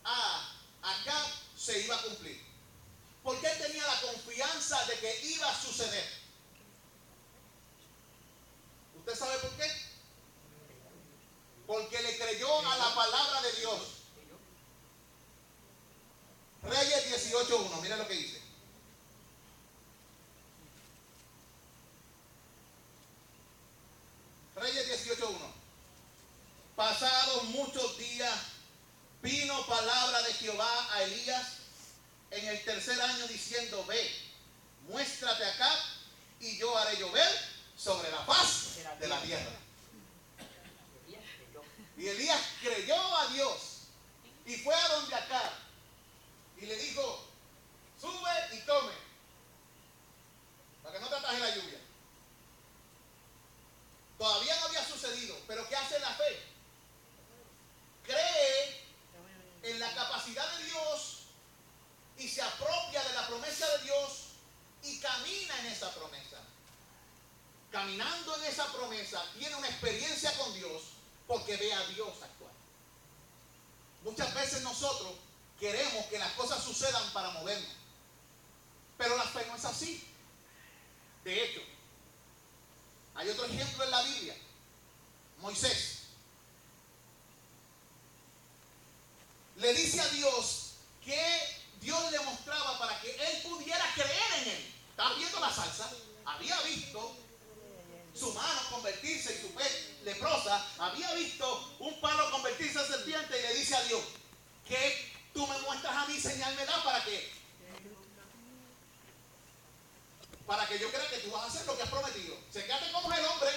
a Acab se iba a cumplir? Porque él tenía la confianza de que iba a suceder. ¿Usted sabe por qué? Porque le creyó a la palabra de Dios. Reyes 18:1, mira lo que dice. Reyes 18:1. Pasados muchos días, vino palabra de Jehová a Elías en el 3er año diciendo, ve, muéstrate acá y yo haré llover sobre la faz esa promesa, caminando en esa promesa, tiene una experiencia con Dios porque ve a Dios actuar. Muchas veces nosotros queremos que las cosas sucedan para movernos, pero la fe no es así. De hecho, hay otro ejemplo en la Biblia. Moisés le dice a Dios que Dios le mostraba para que él pudiera creer en él. Estaba viendo la salsa, había visto su mano convertirse en su pez leprosa, había visto un palo convertirse en serpiente, y le dice a Dios: ¿qué tú me muestras a mí, señal me da para que yo crea que tú vas a hacer lo que has prometido? Fíjate cómo es el hombre.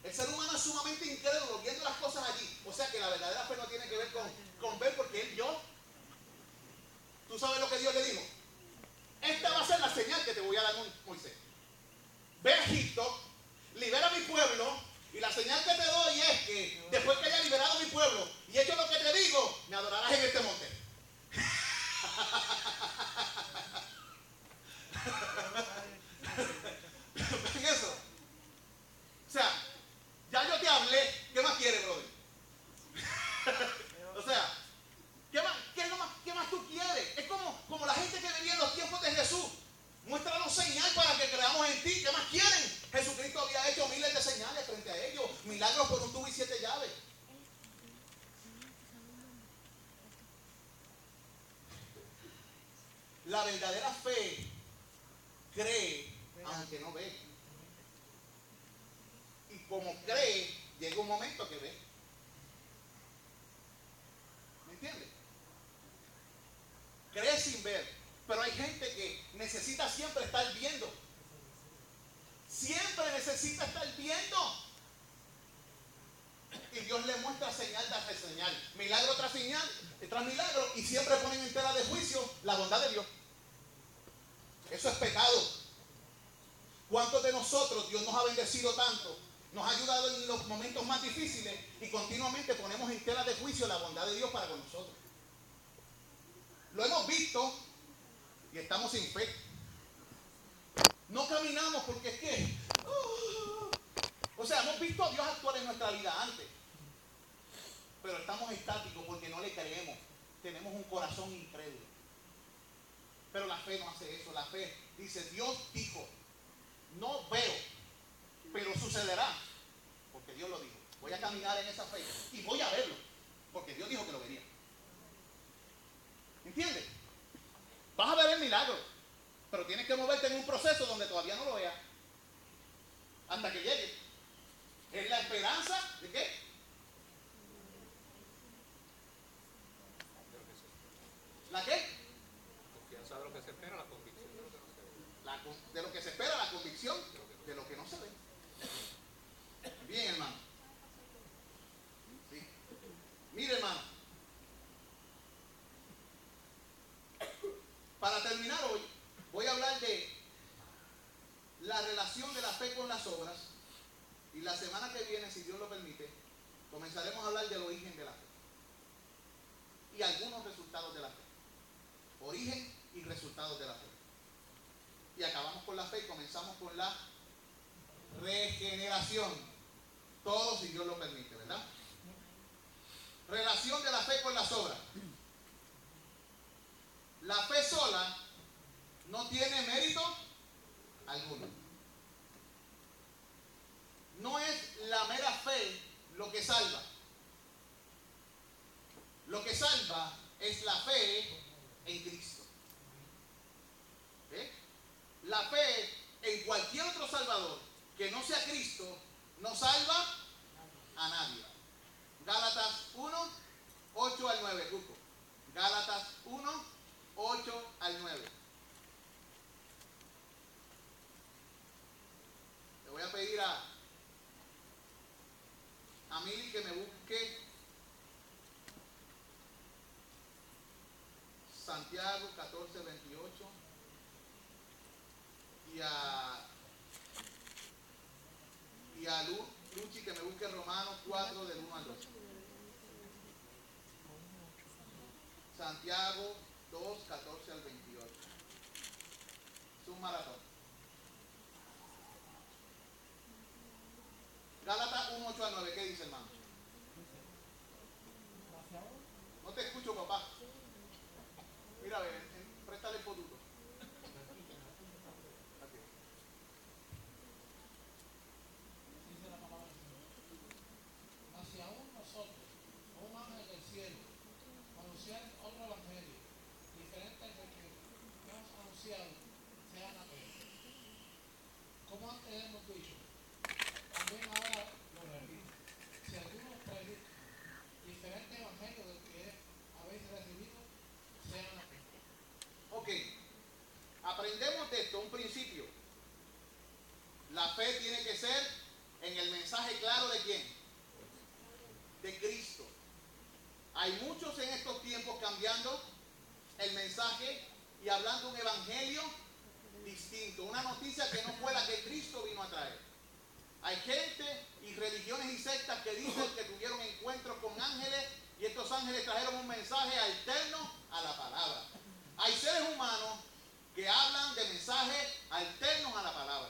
El ser humano es sumamente incrédulo viendo las cosas allí. O sea que la verdadera fe no tiene que ver con ver, porque él vio. ¿Tú sabes lo que Dios le dijo? Esta va a ser la señal que te voy a dar, Moisés. Ve a Egipto, libera a mi pueblo, y la señal que te doy es que después que haya liberado a mi pueblo y hecho lo que te digo, me adorarás en este monte. ¿Ven eso? O sea, ya yo te hablé. ¿Qué más quieres, brother? O sea, ¿qué más tú quieres? Es como la gente que vivía en los tiempos de Jesús. Muéstranos señal para que creamos en ti. ¿Qué más quieren? Jesucristo había hecho miles de señales frente a ellos. Milagros con un tubo y 7 llaves. La verdadera fe cree aunque no ve. Y como cree, llega un momento que ve. ¿Me entiendes? Cree sin ver. Pero hay gente que necesita siempre estar viendo. Siempre necesita estar viendo. Y Dios le muestra señal tras señal, milagro tras señal, tras milagro, y siempre ponen en tela de juicio la bondad de Dios. Eso es pecado. ¿Cuántos de nosotros Dios nos ha bendecido tanto? Nos ha ayudado en los momentos más difíciles y continuamente ponemos en tela de juicio la bondad de Dios para con nosotros. Lo hemos visto y estamos sin fe. No caminamos porque es que... o sea, hemos visto a Dios actuar en nuestra vida antes, pero estamos estáticos porque no le creemos. Tenemos un corazón incrédulo. Pero la fe no hace eso. La fe dice: Dios dijo, no veo, pero sucederá, porque Dios lo dijo. Voy a caminar en esa fe y voy a verlo, porque Dios dijo que lo vería. ¿Entiendes? Vas a ver el milagro, pero tienes que moverte en un proceso donde todavía no lo veas, hasta que llegue. Es la esperanza de qué? ¿La qué? Confianza de lo que se espera, la convicción de lo que no se ve. De lo que se espera, la convicción de lo que no se ve. Bien, hermano. Sí. Mire, hermano. Para terminar hoy, voy a hablar de la relación de la fe con las obras. Y la semana que viene, si Dios lo permite, comenzaremos a hablar del origen de la fe y algunos resultados de la fe. Origen y resultados de la fe. Y acabamos con la fe y comenzamos con la regeneración. Todo si Dios lo permite, ¿verdad? Relación de la fe con las obras. La fe sola no tiene mérito alguno. No es la mera fe lo que salva. Lo que salva es la fe en Cristo. ¿Eh? La fe en cualquier otro salvador que no sea Cristo no salva a nadie. Gálatas 1, 8 al 9, Ruco. Gálatas 1, 8 al 9. Le voy a pedir a Mili que me busque Santiago 14, 28 y a Luchi que me busque Romanos 4 del 1 al 2. Santiago 2, 14 al 28. un maratón. Gálatas 1, 8 al 9, ¿qué dice, hermano? No te escucho, papá. Mira, a ver, préstale el poduto. Aquí. Dice la palabra del Señor. Mas si aún nosotros, o un ángel del cielo, anunciar otro evangelio, diferente al que hemos anunciado, sea anatema. Como antes hemos dicho, también ahora lo repito. Si alguno predica diferente evangelio del que habéis recibido, sea anatema. Ok, aprendemos de esto un principio. La fe tiene que ser en el mensaje claro de quién, de Cristo. Hay muchos en estos tiempos cambiando el mensaje y hablando un evangelio distinto, una noticia que no fue la que Cristo vino a traer. Hay gente y religiones y sectas que dicen que tuvieron encuentros con ángeles y estos ángeles trajeron un mensaje alterno a la palabra. Hay seres humanos que hablan de mensajes alternos a la palabra.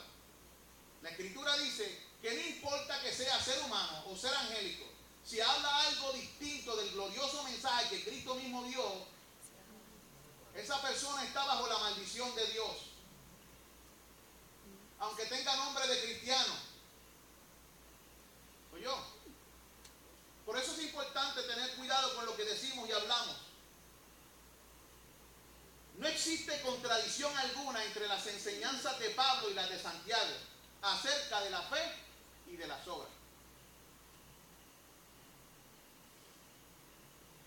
La Escritura dice que no importa que sea ser humano o ser angélico, si habla algo distinto del glorioso mensaje que Cristo mismo dio, esa persona está bajo la maldición de Dios. Aunque tenga nombre de cristiano. ¿Oyó? Por eso es importante tener cuidado con lo que decimos y hablamos. No existe contradicción alguna entre las enseñanzas de Pablo y las de Santiago acerca de la fe y de las obras.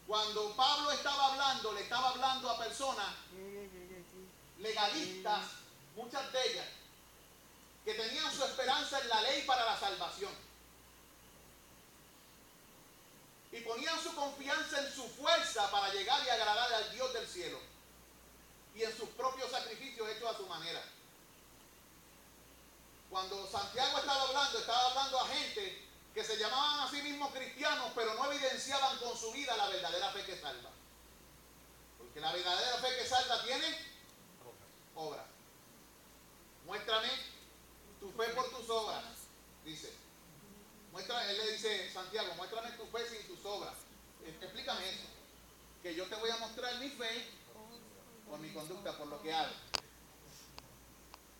Cuando Pablo estaba hablando, le estaba hablando a personas legalistas, muchas de ellas, que tenían su esperanza en la ley para la salvación. Y ponían su confianza en su fuerza para llegar y agradar al Dios del cielo. Y en sus propios sacrificios hechos a su manera. Cuando Santiago estaba hablando a gente que se llamaban a sí mismos cristianos, pero no evidenciaban con su vida la verdadera fe que salva. Porque la verdadera fe que salva tiene obras. Muéstrame tu fe por tus obras, dice. Él le dice, Santiago, muéstrame tu fe sin tus obras. Explícame eso. Que yo te voy a mostrar mi fe por mi conducta, por lo que hago.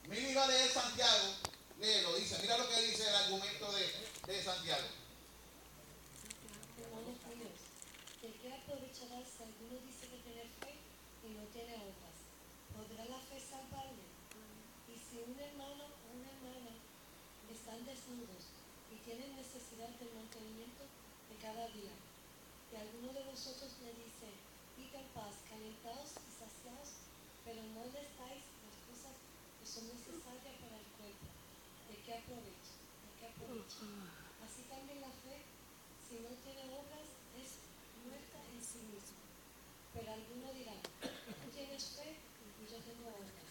Mira, iba a leer Santiago, léelo, dice, mira lo que dice el argumento de Santiago. Hermanos míos, ¿de qué aprovechará si alguno dice que tiene fe y no tiene obras? ¿Podrá la fe salvarle? Y si un hermano o una hermana están desnudos y tienen necesidad del mantenimiento de cada día, y alguno de vosotros le dice, id en paz, calentaos y saciaos, pero no les dais las cosas que son necesarias para el cuerpo, ¿de qué aprovecha? ¿De qué aprovecha? Así también la fe, si no tiene obras, es muerta en sí misma. Pero alguno dirá, tú tienes fe y yo tengo obras.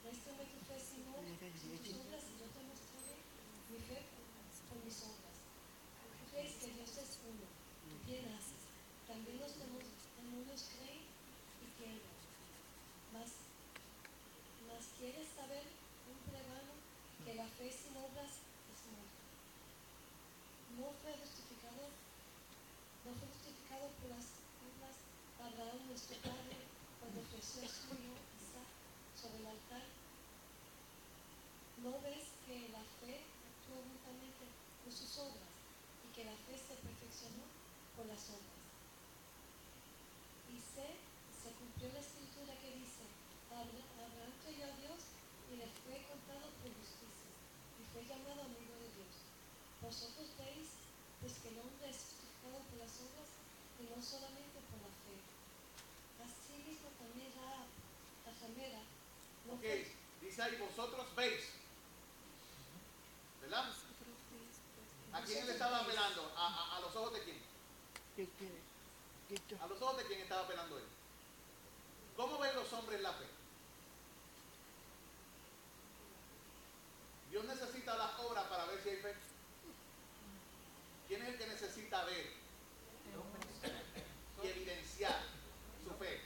Muéstrame tu fe sin tus obras y yo te mostraré mi fe por mis obras. ¿Tú crees que Dios es uno? Tú bien haces. También los demonios creen y tiemblan. Mas quieres saber un pregano que la fe sin obras es muerta. No fue justificado por las obras Abraham, nuestro padre, cuando ofreció a su hijo Isaac sobre el altar. ¿No ves que la fe actuó juntamente con sus obras y que la fe se perfeccionó por las obras? Y se cumplió la escritura que dice, Abraham creyó a Dios y le fue contado por justicia y fue llamado amigo de Dios. Vosotros veis pues que el hombre es justificado por las obras y no solamente por la fe. Asimismo también la ramera no fue. Dice ahí, vosotros veis. ¿Verdad? ¿A quién le estaba apelando? ¿A los ojos de quién? ¿A los ojos de quién estaba apelando él? ¿Cómo ven los hombres la fe? Dios necesita las obras para ver si hay fe. ¿Quién es el que necesita ver y evidenciar su fe?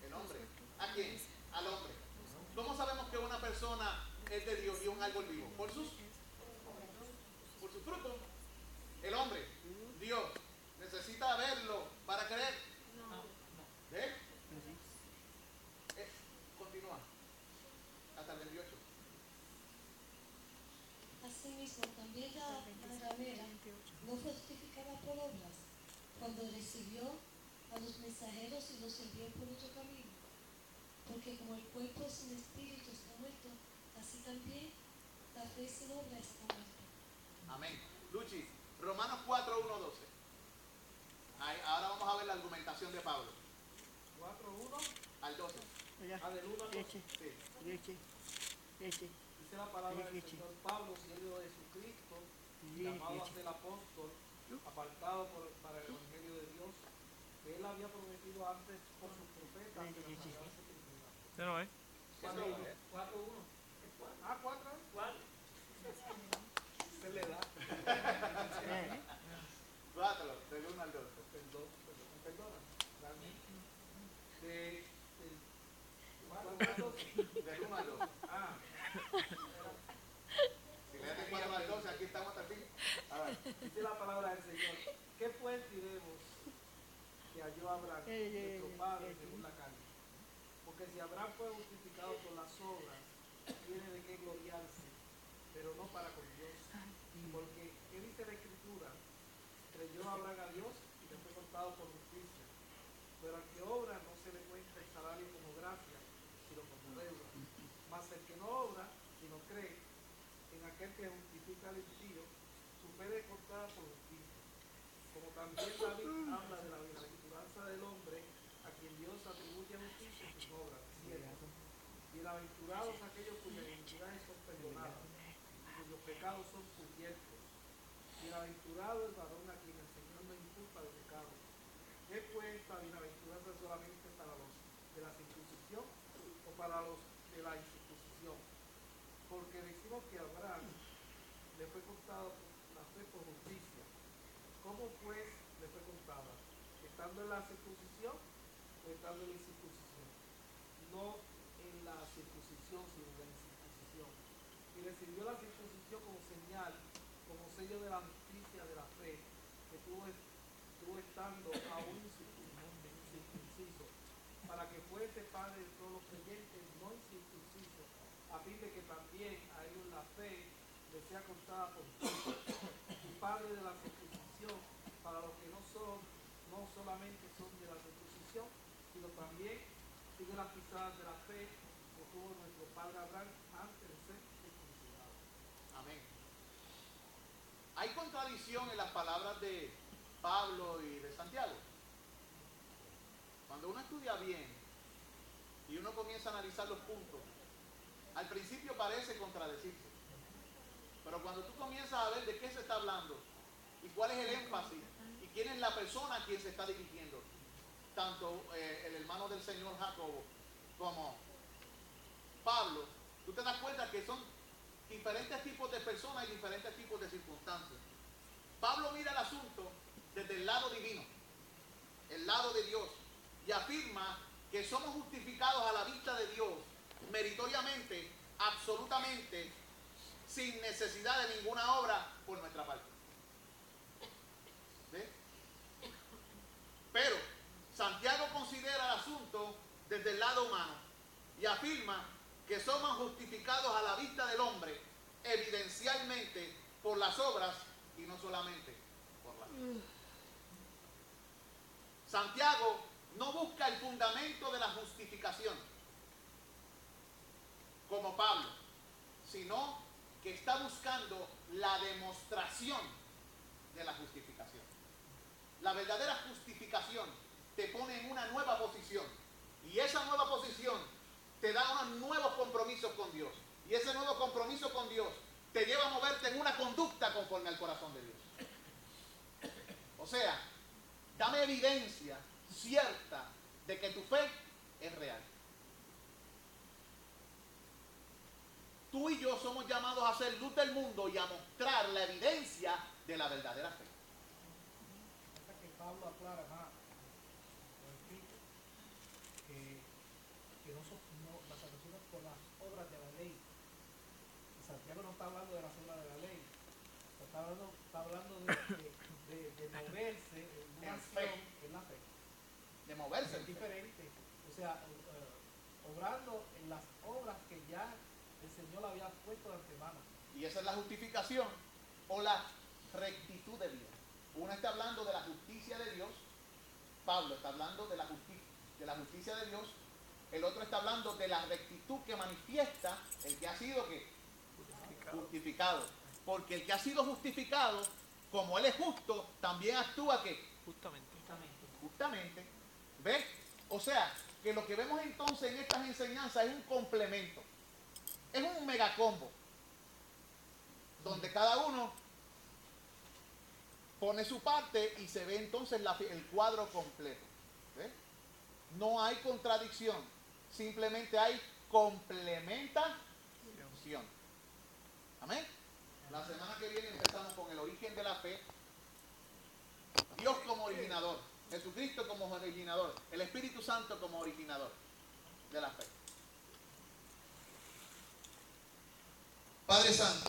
El hombre. ¿A quién? Al hombre. persona es de Dios y es un árbol vivo? Por sus frutos. El hombre, Dios, necesita verlo para creer. ¿Ve? Continúa. Hasta el 28. Asimismo, también la ramera no fue justificada por obras cuando recibió a los mensajeros y los envió por otro camino. Porque como el cuerpo sin espíritu está muerto, así también la fe sin obra está muerta. Amén. Luchi, Romanos 4, 1, 12. Ahora vamos a ver la argumentación de Pablo. 4, 1 al 12. Del 1 al 12. Sí. Dice la palabra del Señor: Pablo, siervo de Jesucristo, llamado a ser apóstol, apartado para el Evangelio de Dios, que él había prometido antes por sus profetas de las Sagradas Escrituras. ¿Usted no es? 4, 1. 4. Se le da. 4, del 1 al 12. Perdona. Del 1 al 12. Si le das 4 al 12, aquí estamos hasta el fin. Dice la palabra del Señor: ¿qué pues diremos que halló Abraham, nuestro padre, según la carne? Porque si Abraham fue justificado por las obras, tiene de qué gloriarse, pero no para con Dios. Porque, ¿qué dice la Escritura? Creyó Abraham a Dios y le fue contado por justicia. Pero al que obra no se le cuenta el salario como gracia, sino como deuda. Mas el que no obra, sino cree en aquel que justifica al impío, su fe es contada por justicia. Como también David habla de la bienaventuranza del hombre a quien Dios atribuye justicia en sus obras, diciendo: bienaventurados aquellos cuyas iniquidades son perdonadas y cuyos pecados son cubiertos. Bienaventurado el varón a quien el Señor no inculpa de pecado. ¿Es pues esta bienaventuranza solamente para los de la circuncisión o para los de la incircuncisión? Porque decimos que a Abraham le fue contado la fe por justicia. ¿Cómo pues le fue contada? ¿Estando en la circuncisión o estando en la incircuncisión? No en la circuncisión, sino en la incircuncisión. Y recibió la circuncisión como señal, como sello de la justicia de la fe, que tuvo estando aún incircunciso, para que fuese padre de todos los creyentes no incircuncisos, a fin de que también a ellos la fe les sea contada por justicia, y padre de la circuncisión para los que no solamente son de la circuncisión, sino también siguen las pisadas de la fe que tuvo nuestro padre Abraham antes de ser circuncidado. Amén. Hay contradicción en las palabras de Pablo y de Santiago. Cuando uno estudia bien y uno comienza a analizar los puntos, al principio parece contradecirse. Pero cuando tú comienzas a ver de qué se está hablando y cuál es el énfasis y quién es la persona a quien se está dirigiendo, tanto el hermano del Señor Jacobo como Pablo, tú te das cuenta que son diferentes tipos de personas y diferentes tipos de circunstancias. Pablo mira el asunto desde el lado divino, el lado de Dios, y afirma que somos justificados a la vista de Dios meritoriamente, absolutamente, sin necesidad de ninguna obra por nuestra parte. ¿Ve? Pero Santiago considera el asunto desde el lado humano y afirma que somos justificados a la vista del hombre evidencialmente por las obras y no solamente por la fe. Santiago no busca el fundamento de la justificación como Pablo, sino que está buscando la demostración de la justificación. La verdadera justificación te pone en una nueva posición, y esa nueva posición te da unos nuevos compromisos con Dios, y ese nuevo compromiso con Dios te lleva a moverte en una conducta conforme al corazón de Dios. O sea, dame evidencia cierta de que tu fe es real. Tú y yo somos llamados a ser luz del mundo y a mostrar la evidencia de la verdadera fe. Hasta que Pablo aclara más, lo escrito, que la salvación es por las obras de la ley, hablando de moverse en una En acción fe. en la fe. De moverse. Es diferente. O sea, obrando en las obras que ya el Señor había puesto de antemano. Y esa es la justificación o la rectitud de vida. Uno está hablando de la justicia de Dios. Pablo está hablando de la justicia de Dios. El otro está hablando de la rectitud que manifiesta el que ha sido ¿qué? Justificado. Porque el que ha sido justificado, como él es justo, también actúa ¿qué? Justamente. ¿Ves? O sea, que lo que vemos entonces en estas enseñanzas es un complemento. Es un megacombo. Donde cada uno pone su parte y se ve entonces el cuadro completo. ¿Ves? No hay contradicción. Simplemente hay complementación. Amén. La semana que viene empezamos con el origen de la fe. Dios como originador. Jesucristo como originador. El Espíritu Santo como originador de la fe. Padre Santo.